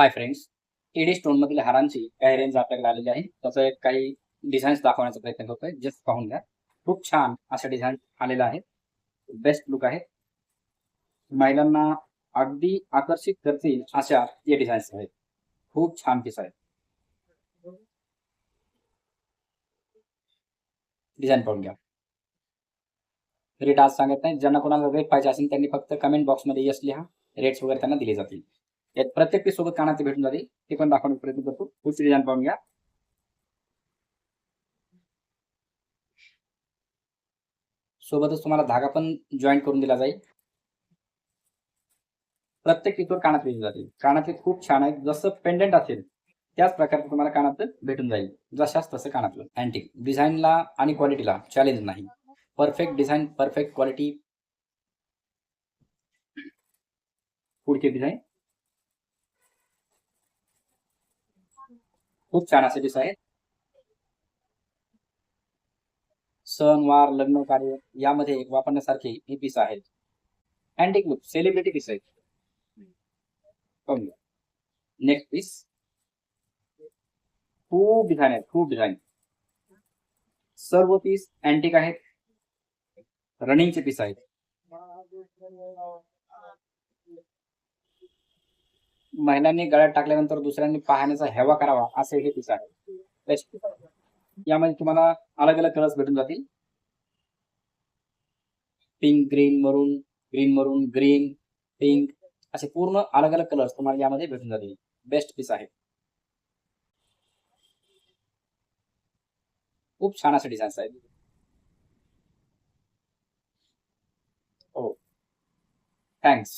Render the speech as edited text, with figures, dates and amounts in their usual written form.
Hi friends, eddy stone मधील हारांची काही range आपल्याकडे आलेली आहे. त्याचं एक काही डिझाईन्स दाखवण्याचा प्रयत्न करतोय. जस्ट पाहून घ्या. खूप छान अशा डिझाईन आलेल्या आहेत. बेस्ट लुक आहे. महिलांना अगदी आकर्षित करतील अशा या डिझाईन्स आहेत. खूप छान पीस आहेत. डिझाईन पाहून घ्या. रेट आज सांगत नाही. ज्यांना कोणाला रेट पाहिजे असेल त्यांनी फक्त कमेंट बॉक्समध्ये यस लिहा. रेट्स वगैरे त्यांना दिले जातील. यात प्रत्येक पीस सोबत कानाचे भेटून जातील. ते पण दाखवण्याचा प्रयत्न करतो. पुढची डिझाईन पाहून घ्या. सोबतच तुम्हाला धागा पण जॉईन करून दिला जाईल. प्रत्येक पीसवर कानात भेटून जातील. कानातले खूप छान आहेत. जसं पेंडंट असेल त्याच प्रकारे तुम्हाला कानातलं भेटून जाईल. जशाच तसं कानातलं. अँटिक डिझाईनला आणि क्वालिटीला चॅलेंज नाही. Perfect design, perfect quality. पुढची डिझाईन खूप छान असे पीस आहेत. सण वार लग्न कार्य यामध्ये वापरण्यासारखे हे पीस आहेत. अँटिक लुक सेलिब्रिटी पीस आहेत. नेक्स्ट पीस खूप डिझाईन आहेत. खूप डिझाईन. सर्व पीस अँटिक आहेत. रनिंगचे पीस आहेत. महिलांनी गळ्यात टाकल्यानंतर दुसऱ्यांनी पाहण्याचा हेवा करावा असे हे पीस आहे. यामध्ये तुम्हाला अलग अलग कलर्स भेटून जातील. पिंक, ग्रीन मरून, ग्रीन, पिंक असे पूर्ण अलग अलग कलर्स तुम्हाला यामध्ये भेटून जातील. बेस्ट पीस आहे. खूप छान असे डिझाईन्स आहेत. हो, थँक्स.